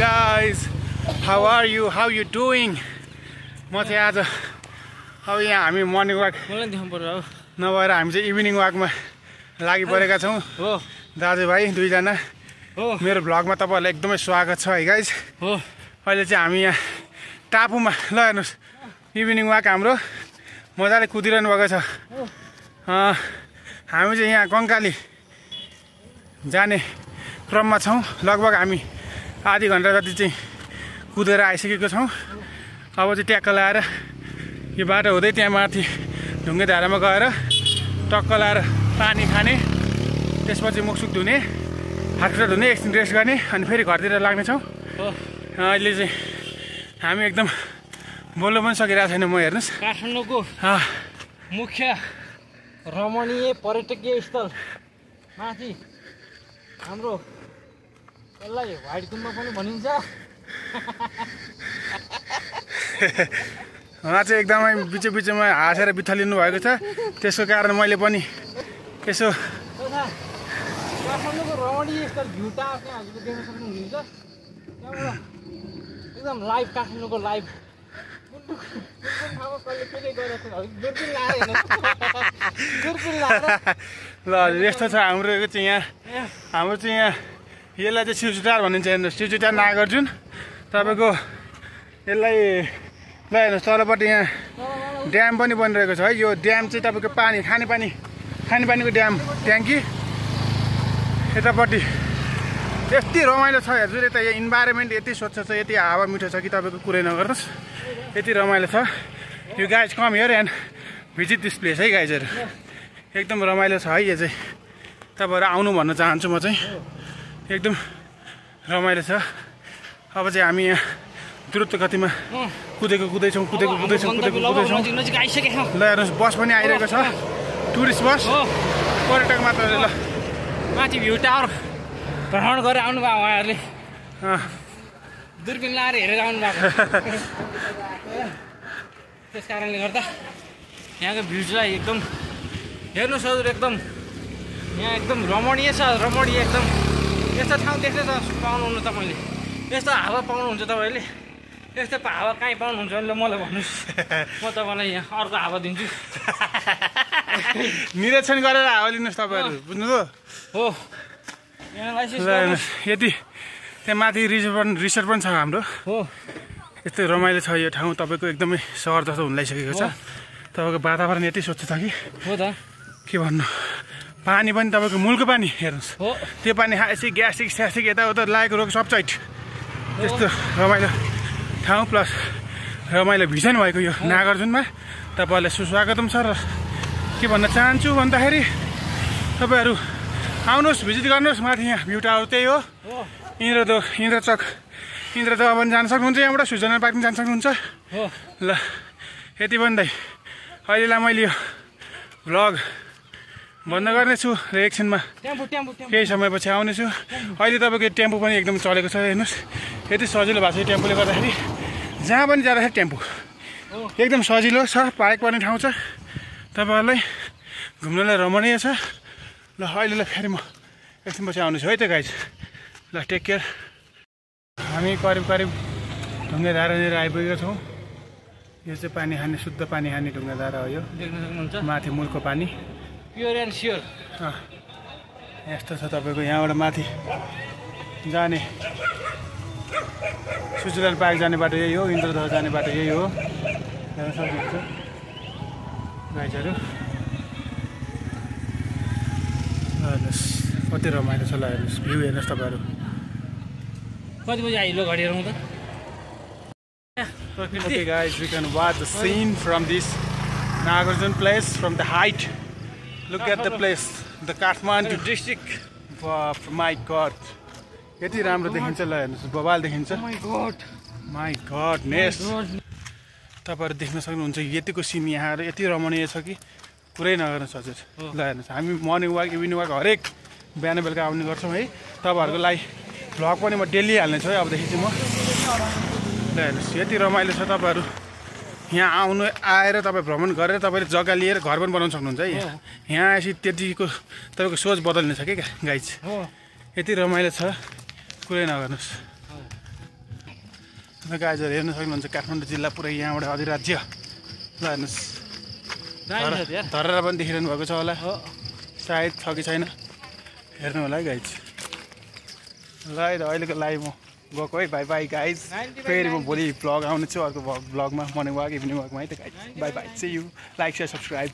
guys, how are you? How you doing? म चाहिँ आज अब यहाँ हामी मर्निङ वाक नभएर हामी चाहिँ इभिनिङ वाकमा लागि परेका छौँ हो दाजुभाइ दुईजना हो। मेरो भ्लगमा तपाईँहरूलाई एकदमै स्वागत छ है गाइज हो। अहिले चाहिँ हामी यहाँ टापुमा ल हेर्नुहोस् इभिनिङ वाक हाम्रो मजाले कुदिरहनु भएको छ। हामी चाहिँ यहाँ कङ्काली जाने क्रममा छौँ। लगभग हामी आधी घन्टा जति चाहिँ कुदेर आइसकेको छौँ। अब चाहिँ ट्याक्क लाएर यो बाटो हुँदै त्यहाँ माथि ढुङ्गे धारामा गएर टक्क लाएर पानी खाने, त्यसपछि मुखसुख धुने, हातखुट्टा धुने, एकछिन रेस्ट गर्ने अनि फेरि घरतिर लाग्नेछौँ। अहिले चाहिँ हामी एकदम बोल्नु पनि सकिरहेको छैन। म हेर्नुहोस् काठमाडौँको मुख्य रमणीय पर्यटकीय स्थल माथि हाम्रो यसलाई व्हाइट गुम्बा पनि भनिन्छ। उहाँ चाहिँ एकदमै बिचमा हाँसेर बिथलिनु भएको छ। त्यसको कारण मैले पनि यसो काठमाडौँको रमणीय स्थल भ्यू टावर त्यहाँ हजुरले देख्न सक्नुहुन्छ। त्यहाँबाट एकदम लाइभ काठमाडौँको लाइभ ल हजुर यस्तो छ हाम्रो चाहिँ यहाँ यसलाई चाहिँ शिवचुटार भनिन्छ। हेर्नुहोस् शिवचुटार नागार्जुन तपाईँको यसलाई ल हेर्नुहोस् तलपट्टि यहाँ ड्याम पनि बनिरहेको छ है। यो ड्याम चाहिँ तपाईँको खानेपानीको ड्याम ट्याङ्की यतापट्टि यति रमाइलो छ। हजुर यता यो इन्भाइरोमेन्ट यति स्वच्छ छ, यति हावा मिठो छ कि तपाईँको कुरै नगर्नुहोस्, यति रमाइलो छ। यो guys come here and visit this place है गाइजहरू। एकदम रमाइलो छ है। यो चाहिँ तपाईँहरू आउनु भन्न चाहन्छु म चाहिँ। एकदम रमाइलो छ। अब चाहिँ हामी यहाँ द्रुत गतिमा कुदेछौँ। ल हेर्नुहोस् बस पनि आइरहेको छ, टुरिस्ट बस, पर्यटक मात्र। ल माथि भ्यू टावर भ्रमण गरेर आउनुभयो उहाँहरूले, दूरबिन लाएर हेरेर आउनु भएको। त्यस कारणले गर्दा यहाँको भ्यू चाहिँ एकदम हेर्नुहोस् हजुर, एकदम यहाँ एकदम रमणीय छ, रमणीय एकदम। यस्तो ठाउँ देख्दै पाउनुहुन्न तपाईँले, यस्तो हावा पाउनुहुन्छ तपाईँले। यस्तो हावा कहीँ पाउनुहुन्छ भने मलाई भन्नुहोस्, म तपाईँलाई यहाँ अर्को हावा दिन्छु। निरीक्षण गरेर हावा लिनुहोस् तपाईँहरू, बुझ्नुभयो हो। यति त्यहाँ माथि रिसोर्ट पनि छ हाम्रो हो। यस्तै रमाइलो छ यो ठाउँ। तपाईँको एकदमै सहर जस्तो हुन लागिसकेको छ। तपाईँको वातावरण यति स्वच्छ छ कि हो त के भन्नु। पानी पनि तपाईँको मूलको पानी हेर्नुहोस् हो। त्यो पानी खाएपछि ग्यास्ट्रिक स्यास्ट्रिक यताउता लागेको रोग सब चैट। यस्तो रमाइलो ठाउँ प्लस रमाइलो भिजन भएको यो नागार्जुनमा तपाईँहरूलाई सुस्वागतम छ। र के भन्न चाहन्छु भन्दाखेरि तपाईँहरू आउनुहोस्, भिजिट गर्नुहोस्। माथि यहाँ भ्यू टावर त्यही हो, इन्द्रचक पनि जान सक्नुहुन्छ। यहाँबाट स्विजरल्यान्ड पार्क पनि जान सक्नुहुन्छ। ल यति भन्दै अहिलेलाई मैले यो भ्लग बन्द गर्नेछु र एकछिनमा केही समयपछि आउनेछु। अहिले तपाईँको टेम्पो पनि एकदम चलेको छ। हेर्नुहोस् यति सजिलो भएको छ टेम्पोले गर्दाखेरि। जहाँ पनि जाँदाखेरि टेम्पो एकदम सजिलो छ, पार्क पर्ने ठाउँ छ, तपाईँहरूलाई घुम्नलाई रमणीय छ। ल अहिलेलाई फेरि म एकछिनपछि आउनेछु है त गाइज। ल टेक केयर। हामी करिब ढुङ्गे धारानिर आइपुगेका छौँ। यो चाहिँ पानी खाने, शुद्ध पानी खाने ढुङ्गे धारा हो यो। देख्न सक्नुहुन्छ माथि मूलको पानी प्योर एन्ड स्योर। यस्तो छ तपाईँको। यहाँबाट माथि जाने स्विजरल्यान्ड पार्क जाने बाटो यही हो, इन्द्रधर जाने बाटो यही हो। हेर्न सक्नुहुन्छ गाइजहरू। हेर्नुहोस् कति रमाइलो छ। ल हेर्नुहोस् भ्यू हेर्नुहोस् तपाईँहरू। कति बजी आइलो घडी हेरौँ त। Okay guys, we can watch the scene from this Nagarjun place from the height. Look at the place, the Kathmandu district. Wow, my God. यति राम्रो देखिन्छ। ल हेर्नुहोस् बवाल देखिन्छ। My God, नेस तपाईँहरू देख्न सक्नुहुन्छ यतिको सिन यहाँ यति रमणीय छ कि पुरै नगर्नुहोस् हजुर। ल हेर्नुहोस् हामी मर्निङ वाक इभिनिङ वाक हरेक बिहान बेलुका आउने गर्छौँ है। तपाईँहरूको लागि भ्लग पनि म डेली हाल्नेछु है अबदेखि चाहिँ म। ल हेर्नुहोस् यति रमाइलो छ। तपाईँहरू यहाँ आएर तपाईँ भ्रमण गरेर तपाईँले जग्गा लिएर घर पनि बनाउन सक्नुहुन्छ है। यहाँ आएपछि त्यतिको तपाईँको सोच बदल्ने छ कि गाइज। यति रमाइलो छ, कुरै नगर्नुहोस्। गाइजहरू हेर्न सक्नुहुन्छ काठमाडौँ जिल्ला पुरै यहाँबाट अधिराज्य ल हेर्नुहोस् धरेर पनि देखिरहनु भएको छ होला सायद छ कि छैन हेर्नु होला है गाइज ल है त अहिलेको लाइभ म गएको है बाई बाई गाइज फेरि म भोलि भ्लग आउने छु अर्को भ्लगमा मर्निङ वाक इभिनिङ वाकमा है त guys bye bye see you like share subscribe